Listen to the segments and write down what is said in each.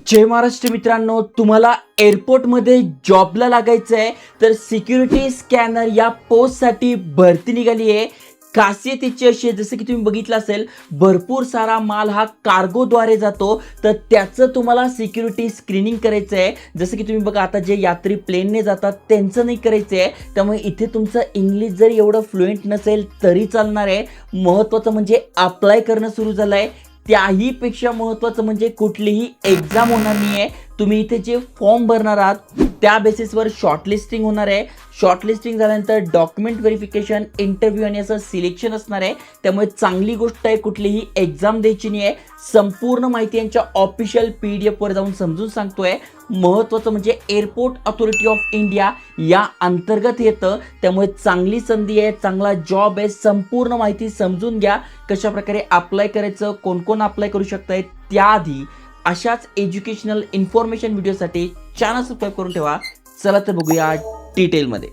जय महाराष्ट्र मित्रांनो, तुम्हाला एअरपोर्टमध्ये जॉबला लागायचं आहे तर सिक्युरिटी स्कॅनर या पोस्टसाठी भरती निघाली आहे. खासियत याची अशी आहे, जसं की तुम्ही बघितलं असेल, भरपूर सारा माल हा कार्गोद्वारे जातो, तर त्याचं तुम्हाला सिक्युरिटी स्क्रीनिंग करायचं आहे. जसं की तुम्ही बघा, आता जे यात्री प्लेनने जातात त्यांचं नाही करायचं आहे. त्यामुळे इथे तुमचं इंग्लिश जरी एवढं फ्लुएंट नसेल तरी चालणार आहे. महत्त्वाचं म्हणजे अप्लाय करणं सुरू झालं आहे. त्याही पेक्षा महत्त्वाचं म्हणजे कुठलीही एक्झाम होणार नाही आहे. तुम्ही इथे जे फॉर्म भरणार आहात त्या बेसिसवर शॉर्टलिस्टिंग होणार आहे. शॉर्टलिस्टिंग झाल्यानंतर डॉक्युमेंट व्हेरिफिकेशन, इंटरव्ह्यू आणि असं सिलेक्शन असणार आहे. त्यामुळे चांगली गोष्ट आहे, कुठलीही एक्झाम द्यायची नाही आहे. संपूर्ण माहिती यांच्या ऑफिशियल PDF वर जाऊन समजून सांगतोय. महत्त्वाचं म्हणजे एअरपोर्ट अथॉरिटी ऑफ इंडिया या अंतर्गत येतं. त्यामुळे चांगली संधी आहे, चांगला जॉब आहे. संपूर्ण माहिती समजून घ्या, कशा प्रकारे अप्लाय करायचं, कोण कोण अप्लाय करू शकताय. त्याआधी अशाच एज्युकेशनल इन्फॉर्मेशन व्हिडिओसाठी चॅनल सबस्क्राईब करून ठेवा. चला तर बघूया डिटेलमध्ये.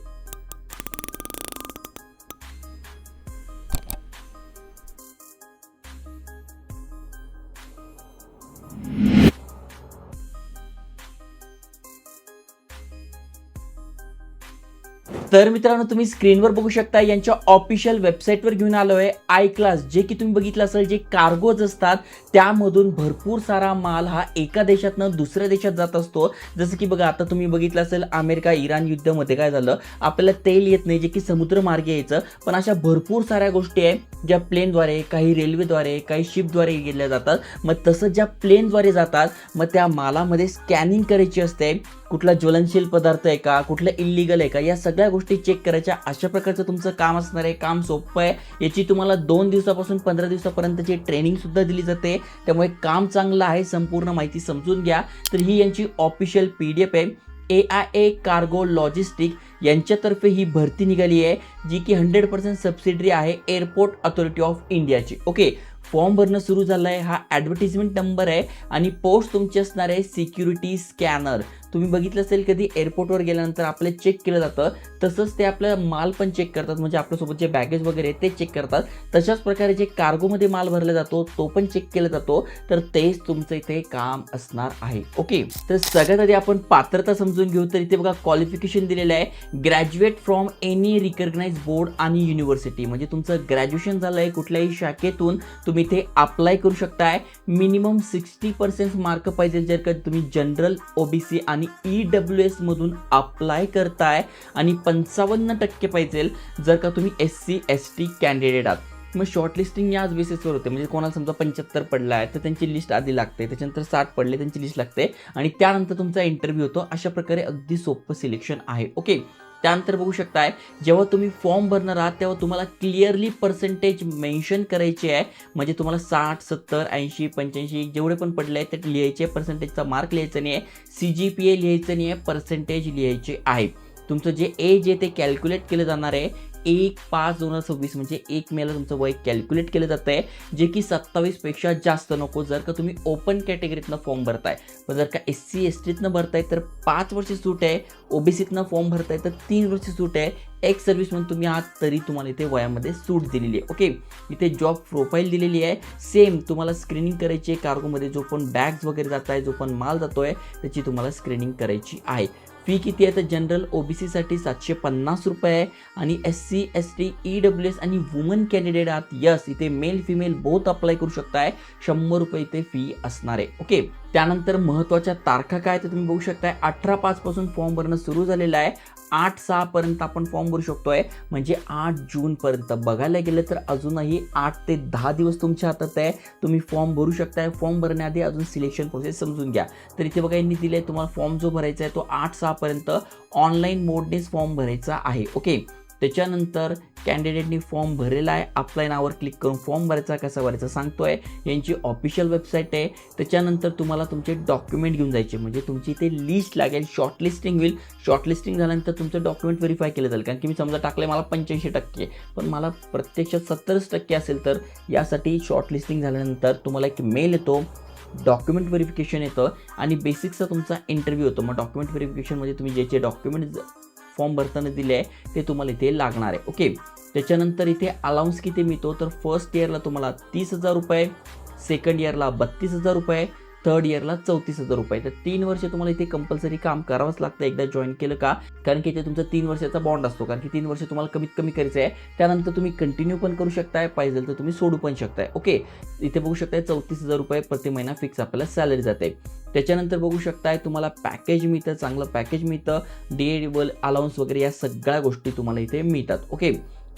तर मित्रांनो, तुम्ही स्क्रीनवर बघू शकता, यांच्या ऑफिशियल वेबसाईटवर घेऊन आलो आहे. आय क्लास, जे की तुम्ही बघितलं असेल, जे कार्गोज असतात त्यामधून भरपूर सारा माल हा एका देशातनं दुसऱ्या देशात जात असतो. जसं की बघा, आता तुम्ही बघितलं असेल, अमेरिका इराण युद्धामध्ये काय झालं, आपल्याला तेल येत नाही, जे की समुद्रमार्गे यायचं. पण अशा भरपूर साऱ्या गोष्टी आहे ज्या प्लेनद्वारे, काही रेल्वेद्वारे, काही शिपद्वारे गेल्या जातात. मग तसं ज्या प्लेनद्वारे जातात, मग त्या मालामध्ये स्कॅनिंग करायची असते. कुठला ज्वलनशील पदार्थ आहे का, कुठलं इल्लीगल आहे का, या सगळ्या गोष्टी चेक करायच्या. अशा प्रकारचं तुमचं काम असणार आहे. काम सोपं आहे. याची तुम्हाला 2 दिवसापासून 15 दिवसापर्यंतची ट्रेनिंग सुद्धा दिली जाते. त्यामुळे काम चांगलं आहे. संपूर्ण माहिती समजून घ्या. तर ही यांची ऑफिशियल PDF आहे. AIA कार्गो लॉजिस्टिक यांच्यातर्फे ही भरती निघाली आहे, जी की 100% सबसिडरी आहे एअरपोर्ट अथॉरिटी ऑफ इंडियाची. ओके, फॉर्म भरणं सुरू झालं आहे. हा ॲडव्हर्टिजमेंट नंबर आहे आणि पोस्ट तुमची असणार आहे सिक्युरिटी स्कॅनर. तुम्ही बघितलं असेल, कधी एअरपोर्टवर गेल्यानंतर आपलं चेक केलं जातं, तसंच ते आपलं माल पण चेक करतात. म्हणजे आपल्यासोबत जे बॅगेज वगैरे ते चेक करतात. तशाच प्रकारे जे कार्गोमध्ये माल भरला जातो तो पण चेक केला जातो. तर तेच तुमचं इथे काम असणार आहे. ओके, तर सगळ्यात आधी आपण पात्रता समजून घेऊ. तर इथे बघा, क्वालिफिकेशन दिलेलं आहे, graduate from any recognise board आणि युनिव्हर्सिटी. म्हणजे तुमचं ग्रॅज्युएशन झालं आहे कुठल्याही शाखेतून, तुम्ही इथे अप्लाय करू शकताय. मिनिमम 60% मार्क पाहिजे जर का तुम्ही जनरल, OBC आणि EWS मधून अप्लाय करताय, आणि 55% पाहिजे जर का तुम्ही SC ST कॅन्डिडेट आहात. मग शॉर्टलिस्टिंग याच बेसिसवर होते. म्हणजे कोणाला समजा 75 पडला आहे तर त्यांची लिस्ट आधी लागते, त्याच्यानंतर 60 पडले त्यांची लिस्ट लागते, आणि त्यानंतर तुमचा इंटरव्ह्यू होतो. अशा प्रकारे अगदी सोपं सिलेक्शन आहे. ओके, त्यानंतर बघू शकताय, जेव्हा तुम्ही फॉर्म भरणार आहात तेव्हा तुम्हाला क्लिअरली पर्सेंटेज मेन्शन करायचे आहे. म्हणजे तुम्हाला 60, 70, 80, 85 जेवढे पण पडले आहेत ते लिहायचे. पर्सेंटेजचा मार्क लिहायचा नाही आहे, CGPA लिहायचं नाही आहे, पर्सेंटेज लिहायचे आहे. तुमचं जे एज आहे ते कॅल्क्युलेट केलं जाणार आहे. 1/5/2026 म्हणजे 1 मेला तुमचं वय कॅल्क्युलेट केलं जातं आहे, जे की 27 पेक्षा जास्त नको जर का तुम्ही ओपन कॅटेगरीतनं फॉर्म भरताय. पण जर का SC STतनं भरताय तर 5 वर्ष सूट आहे. OBCतनं फॉर्म भरताय तर 3 वर्ष सूट आहे. एक्स सर्व्हिस म्हणून तुम्ही आहात तरी तुम्हाला इथे वयामध्ये सूट दिलेली आहे. ओके, इथे जॉब प्रोफाईल दिलेली आहे. सेम तुम्हाला स्क्रीनिंग करायची आहे. कार्गोमध्ये जो पण बॅग्स वगैरे जात आहे, जो पण माल जातोय, त्याची तुम्हाला स्क्रीनिंग करायची आहे. फी किती आहे तर जनरल OBCसाठी 750 रुपये आहे, आणि SC ST EWS आणि वुमन कॅन्डिडेट आहात, यस, इथे मेल फिमेल बोथ अप्लाय करू शकताय. 100 रुपये इथे फी असणार आहे. ओके, त्यानंतर महत्त्वाच्या तारखा काय तर तुम्ही बघू शकताय, 18/5 पासून फॉर्म भरणं सुरू झालेलं आहे. 8/6 पर्यंत आपण फॉर्म भरू शकतोय, म्हणजे 8 जून पर्यंत. बघायला गेलं तर अजूनही 8 ते 10 दिवस तुमच्या हातात आहे. तुम्ही फॉर्म भरू शकताय. फॉर्म भरण्याआधी अजून सिलेक्शन प्रोसेस समजून घ्या. तर इथे बघा, यांनी दिले तुम्हाला फॉर्म जो भरायचा आहे तो 8/6 पर्यंत ऑनलाईन मोडनेच फॉर्म भरायचा आहे. ओके, त्याच्यानंतर कॅन्डिडेटनी फॉर्म भरलेला आहे. अप्लाय नावावर क्लिक करून फॉर्म भरायचा, कसा भरायचा सांगतोय. यांची ऑफिशियल वेबसाईट आहे. त्याच्यानंतर तुम्हाला तुमचे डॉक्युमेंट घेऊन जायचे. म्हणजे तुमची इथे लिस्ट लागेल, शॉर्टलिस्टिंग होईल. शॉर्टलिस्टिंग झाल्यानंतर तुमचं डॉक्युमेंट व्हेरीफाय केलं जाईल. कारण की मी समजा टाकलं मला 85%, पण मला प्रत्यक्षात 70% असेल, तर यासाठी शॉर्टलिस्टिंग झाल्यानंतर तुम्हाला एक मेल येतो, डॉक्युमेंट व्हेरिफिकेशन येतं, आणि बेसिकचा तुमचा इंटरव्ह्यू होतो. मग डॉक्युमेंट व्हेरिफिकेशनमध्ये तुम्ही जे डॉक्युमेंट फॉर्म भरताना दिले आहे ते तुम्हाला इथे लागणार आहे. ओके, त्याच्यानंतर इथे अलाउन्स किती मिळतो तर फर्स्ट इयरला तुम्हाला 30,000 रुपये, सेकंड इयरला 32,000 रुपये, थर्ड इयरला 34,000 रुपये. तर 3 वर्ष तुम्हाला इथे कंपल्सरी काम करावंच लागतं एकदा जॉईन केलं का, कारण की इथे तुमचा 3 वर्षाचा बॉन्ड असतो, कारण की 3 वर्ष तुम्हाला कमीत कमी करायचं आहे. त्यानंतर तुम्ही कंटिन्यू पण करू शकताय, पाहिजे तर तुम्ही सोडू पण शकताय. ओके, इथे बघू शकताय 34,000 रुपये प्रति महिना फिक्स आपल्याला सॅलरी जाते. त्याच्यानंतर बघू शकताय तुम्हाला पॅकेज मिळतं, चांगलं पॅकेज मिळतं, डिएडेबल अलाउन्स वगैरे या सगळ्या गोष्टी तुम्हाला इथे मिळतात. ओके,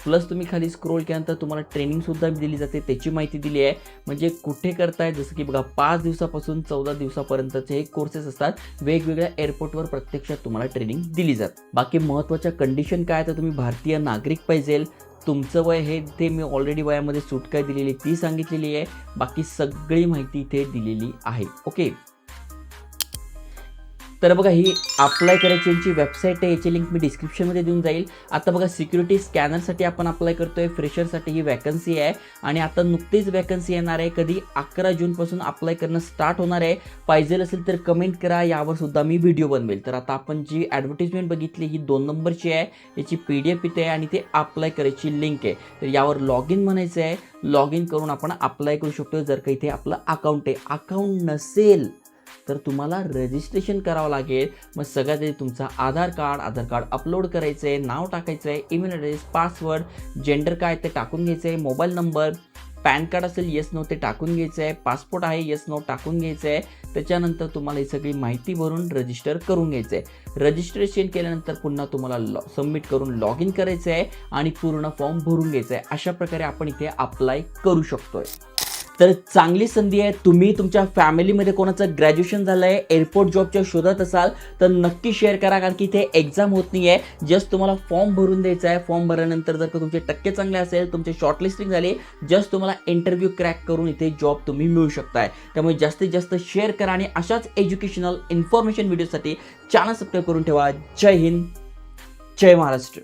प्लस तुम्ही खाली स्क्रोल केल्यानंतर तुम्हाला ट्रेनिंगसुद्धा दिली जाते, त्याची माहिती दिली आहे. म्हणजे कुठे करताय, जसं की बघा 5 दिवसापासून 14 दिवसापर्यंतचे हे कोर्सेस असतात, वेगवेगळ्या एअरपोर्टवर प्रत्यक्षात तुम्हाला ट्रेनिंग दिली जाते. बाकी महत्त्वाच्या कंडिशन काय, तर तुम्ही भारतीय नागरिक पाहिजे, तुमचं वय हे ते मी ऑलरेडी वयामध्ये सूट काय दिलेली ती सांगितलेली आहे, बाकी सगळी माहिती इथे दिलेली आहे. ओके, तर बघा ही अप्लाय करायची यांची वेबसाईट आहे, याची लिंक मी डिस्क्रिप्शनमध्ये देऊन जाईल. आता बघा सिक्युरिटी स्कॅनरसाठी आपण अप्लाय करतोय, फ्रेशरसाठी ही वॅकन्सी आहे आणि आता नुकतीच वॅकन्सी येणार आहे. कधी 11 जूनपासून अप्लाय करणं स्टार्ट होणार आहे. पाहिजे असेल तर कमेंट करा, यावर सुद्धा मी व्हिडिओ बनवेल. तर आता आपण जी ॲडव्हर्टिजमेंट बघितली ही 2 नंबरची आहे, याची PDF इथे आहे आणि ते अप्लाय करायची लिंक आहे. तर यावर लॉग इन म्हणायचं आहे, लॉग इन करून आपण अप्लाय करू शकतो. जर का इथे आपलं अकाउंट आहे, अकाउंट नसेल तर तुम्हाला रजिस्ट्रेशन करावं लागेल. मग सगळ्यात आधी तुमचा आधार कार्ड अपलोड करायचं आहे, नाव टाकायचं आहे, ईमेल ॲड्रेस, पासवर्ड, जेंडर काय ते टाकून घ्यायचं आहे, मोबाईल नंबर, पॅन कार्ड असेल येस नो ते टाकून घ्यायचं आहे, पासपोर्ट आहे येस नो टाकून घ्यायचं आहे. त्याच्यानंतर तुम्हाला ही सगळी माहिती भरून रजिस्टर करून घ्यायचं आहे. रजिस्ट्रेशन केल्यानंतर पुन्हा तुम्हाला सबमिट करून लॉग इन करायचं आहे आणि पूर्ण फॉर्म भरून घ्यायचा आहे. अशा प्रकारे आपण इथे अप्लाय करू शकतोय. तर चांगली संधी आहे. तुम्ही तुमच्या फॅमिलीमध्ये कोणाचं ग्रॅज्युएशन झालं आहे, एअरपोर्ट जॉबच्या शोधात असाल तर नक्की शेअर करा, कारण की इथे एक्झाम होत नाही आहे, जस्ट तुम्हाला फॉर्म भरून द्यायचा आहे. फॉर्म भरल्यानंतर जर का तुमचे टक्के चांगले असेल, तुमचे शॉर्टलिस्टिंग झाली, जस्ट तुम्हाला इंटरव्ह्यू क्रॅक करून इथे जॉब तुम्ही मिळू शकताय. त्यामुळे जास्तीत जास्त शेअर करा आणि अशाच एज्युकेशनल इन्फॉर्मेशन व्हिडिओसाठी चॅनल सबस्क्राईब करून ठेवा. जय हिंद, जय महाराष्ट्र.